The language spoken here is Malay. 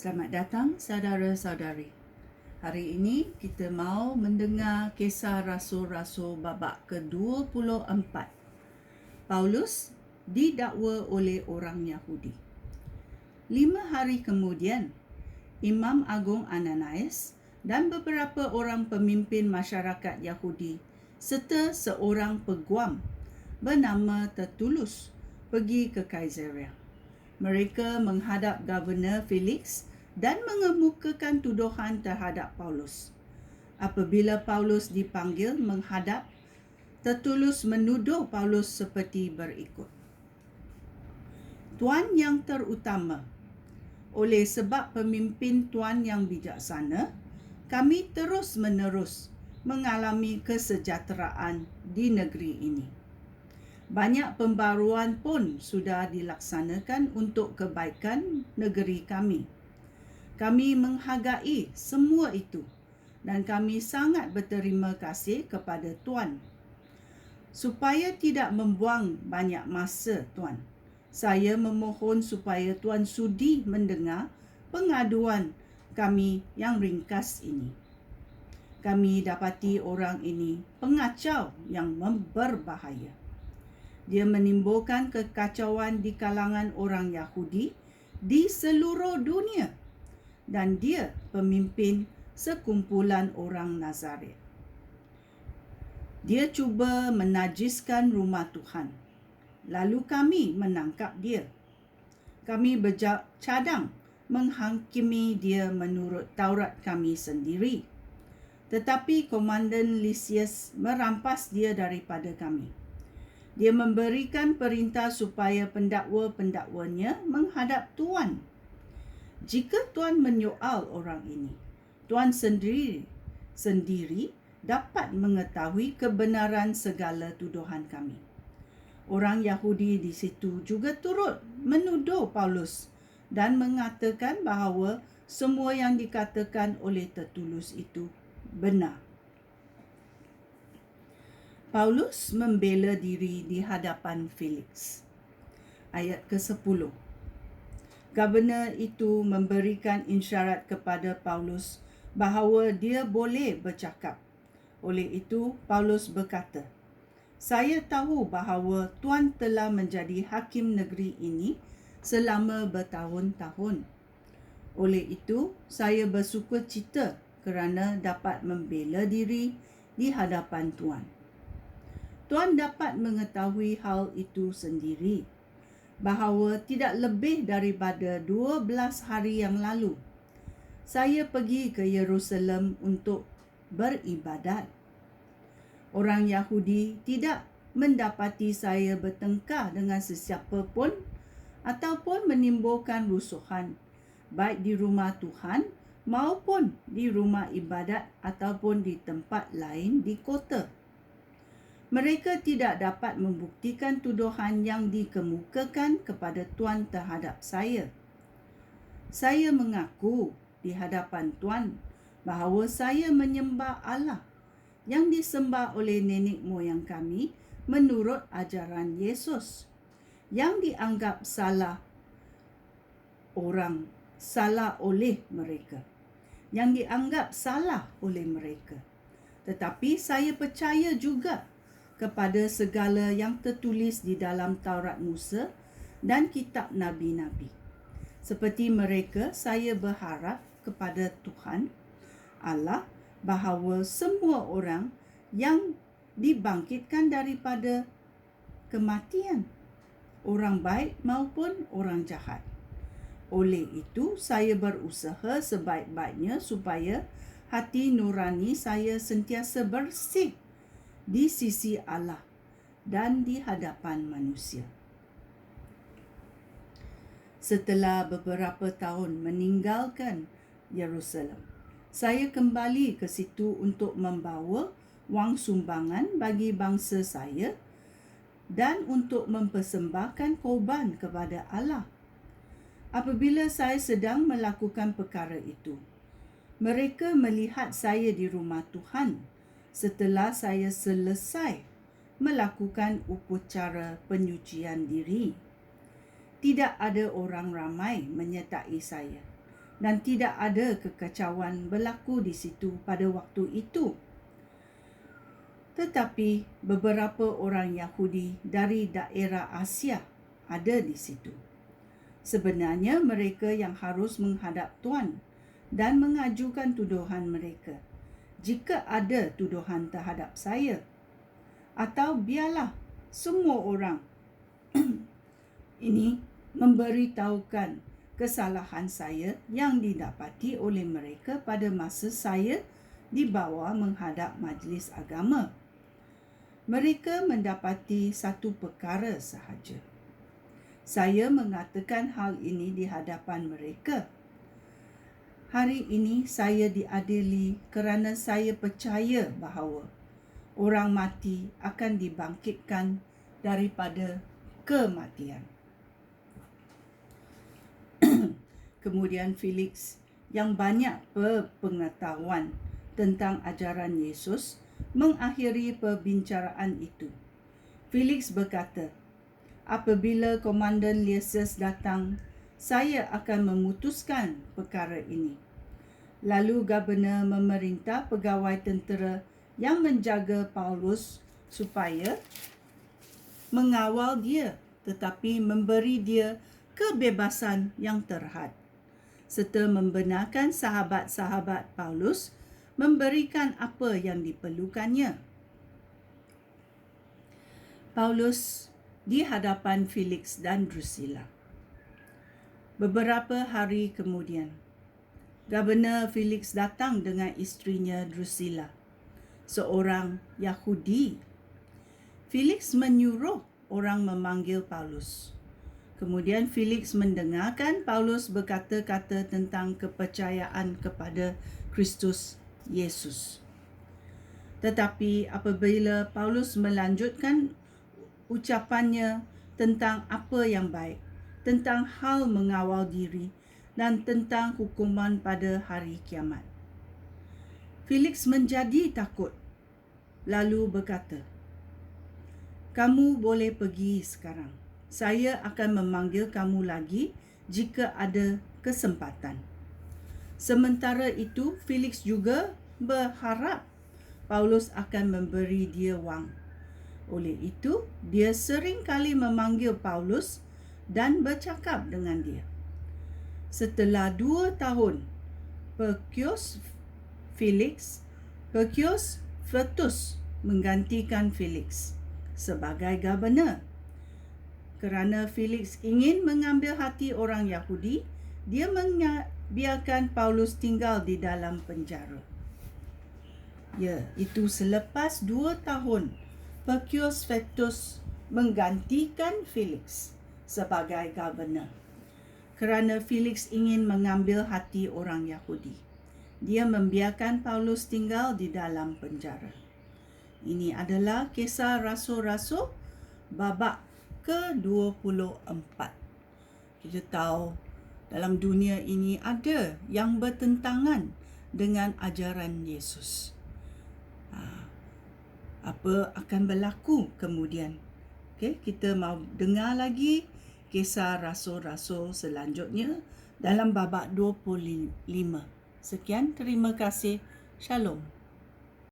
Selamat datang saudara-saudari. Hari ini kita mau mendengar kisah Rasul-Rasul babak ke-24. Paulus didakwa oleh orang Yahudi. 5 hari kemudian, Imam Agung Ananias dan beberapa orang pemimpin masyarakat Yahudi serta seorang peguam bernama Tertulus pergi ke Kaisarea. Mereka menghadap Governor Felix dan mengemukakan tuduhan terhadap Paulus. Apabila Paulus dipanggil menghadap, Tertulus menuduh Paulus seperti berikut. Tuan yang terutama, oleh sebab pemimpin Tuan yang bijaksana, kami terus-menerus mengalami kesejahteraan di negeri ini. Banyak pembaruan pun sudah dilaksanakan untuk kebaikan negeri kami. Kami menghargai semua itu dan kami sangat berterima kasih kepada Tuan. Supaya tidak membuang banyak masa Tuan, saya memohon supaya Tuan sudi mendengar pengaduan kami yang ringkas ini. Kami dapati orang ini pengacau yang berbahaya. Dia menimbulkan kekacauan di kalangan orang Yahudi di seluruh dunia dan dia pemimpin sekumpulan orang Nazaret. Dia cuba menajiskan rumah Tuhan. Lalu kami menangkap dia. Kami bercadang menghakimi dia menurut Taurat kami sendiri. Tetapi Komandan Lysias merampas dia daripada kami. Dia memberikan perintah supaya pendakwa-pendakwanya menghadap Tuan. Jika Tuan menyoal orang ini, Tuan sendiri dapat mengetahui kebenaran segala tuduhan kami. Orang Yahudi di situ juga turut menuduh Paulus dan mengatakan bahawa semua yang dikatakan oleh Tertulus itu benar. Paulus membela diri di hadapan Felix. Ayat ke-10. Governor itu memberikan isyarat kepada Paulus bahawa dia boleh bercakap. Oleh itu, Paulus berkata, "Saya tahu bahawa Tuan telah menjadi hakim negeri ini selama bertahun-tahun. Oleh itu, saya bersukacita kerana dapat membela diri di hadapan Tuan. Tuan dapat mengetahui hal itu sendiri, bahawa tidak lebih daripada 12 hari yang lalu, saya pergi ke Yerusalem untuk beribadat. Orang Yahudi tidak mendapati saya bertengkar dengan sesiapa pun ataupun menimbulkan rusuhan, baik di rumah Tuhan maupun di rumah ibadat ataupun di tempat lain di kota. Mereka tidak dapat membuktikan tuduhan yang dikemukakan kepada Tuan terhadap saya. Saya mengaku di hadapan Tuan bahawa saya menyembah Allah yang disembah oleh nenek moyang kami menurut ajaran Yesus, yang dianggap salah oleh mereka. Tetapi saya percaya juga kepada segala yang tertulis di dalam Taurat Musa dan kitab Nabi-Nabi. Seperti mereka, saya berharap kepada Tuhan Allah bahawa semua orang yang dibangkitkan daripada kematian, orang baik maupun orang jahat. Oleh itu, saya berusaha sebaik-baiknya supaya hati nurani saya sentiasa bersih di sisi Allah dan di hadapan manusia." Setelah beberapa tahun meninggalkan Yerusalem, saya kembali ke situ untuk membawa wang sumbangan bagi bangsa saya dan untuk mempersembahkan korban kepada Allah. Apabila saya sedang melakukan perkara itu, mereka melihat saya di rumah Tuhan setelah saya selesai melakukan upacara penyucian diri. Tidak ada orang ramai menyertai saya. dan tidak ada kekacauan berlaku di situ pada waktu itu. Tetapi beberapa orang Yahudi dari daerah Asia ada di situ. Sebenarnya mereka yang harus menghadap Tuan dan mengajukan tuduhan mereka, jika ada tuduhan terhadap saya. Atau biarlah semua orang ini memberitahukan kesalahan saya yang didapati oleh mereka pada masa saya dibawa menghadap majlis agama. Mereka mendapati satu perkara sahaja. Saya mengatakan hal ini di hadapan mereka. Hari ini saya diadili kerana saya percaya bahawa orang mati akan dibangkitkan daripada kematian. Kemudian Felix yang banyak berpengetahuan tentang ajaran Yesus mengakhiri perbincangan itu. Felix berkata, apabila Komandan Lysias datang, saya akan memutuskan perkara ini. Lalu Gubernur memerintah pegawai tentera yang menjaga Paulus supaya mengawal dia, tetapi memberi dia kebebasan yang terhad, serta membenarkan sahabat-sahabat Paulus memberikan apa yang diperlukannya. Paulus di hadapan Felix dan Drusilla. Beberapa hari kemudian, Gubernur Felix datang dengan isterinya Drusilla, seorang Yahudi. Felix menyuruh orang memanggil Paulus. Kemudian Felix mendengarkan Paulus berkata-kata tentang kepercayaan kepada Kristus Yesus. Tetapi apabila Paulus melanjutkan ucapannya tentang apa yang baik, tentang hal mengawal diri dan tentang hukuman pada hari kiamat, Felix menjadi takut, lalu berkata, kamu boleh pergi sekarang. Saya akan memanggil kamu lagi jika ada kesempatan. Sementara itu, Felix juga berharap Paulus akan memberi dia wang. Oleh itu, dia sering kali memanggil Paulus dan bercakap dengan dia. Setelah 2 tahun, Porcius Festus menggantikan Felix sebagai gubernur. Kerana Felix ingin mengambil hati orang Yahudi, dia membiarkan Paulus tinggal di dalam penjara. Ya, itu selepas 2 tahun Porcius Festus menggantikan Felix sebagai gubernur. Kerana Felix ingin mengambil hati orang Yahudi, dia membiarkan Paulus tinggal di dalam penjara. Ini adalah Kisah Rasul-Rasul babak ke-24. Kita tahu dalam dunia ini ada yang bertentangan dengan ajaran Yesus. Apa akan berlaku kemudian? Okay, kita mau dengar lagi Kisah Rasul-Rasul selanjutnya dalam babak 25. Sekian, terima kasih. Shalom.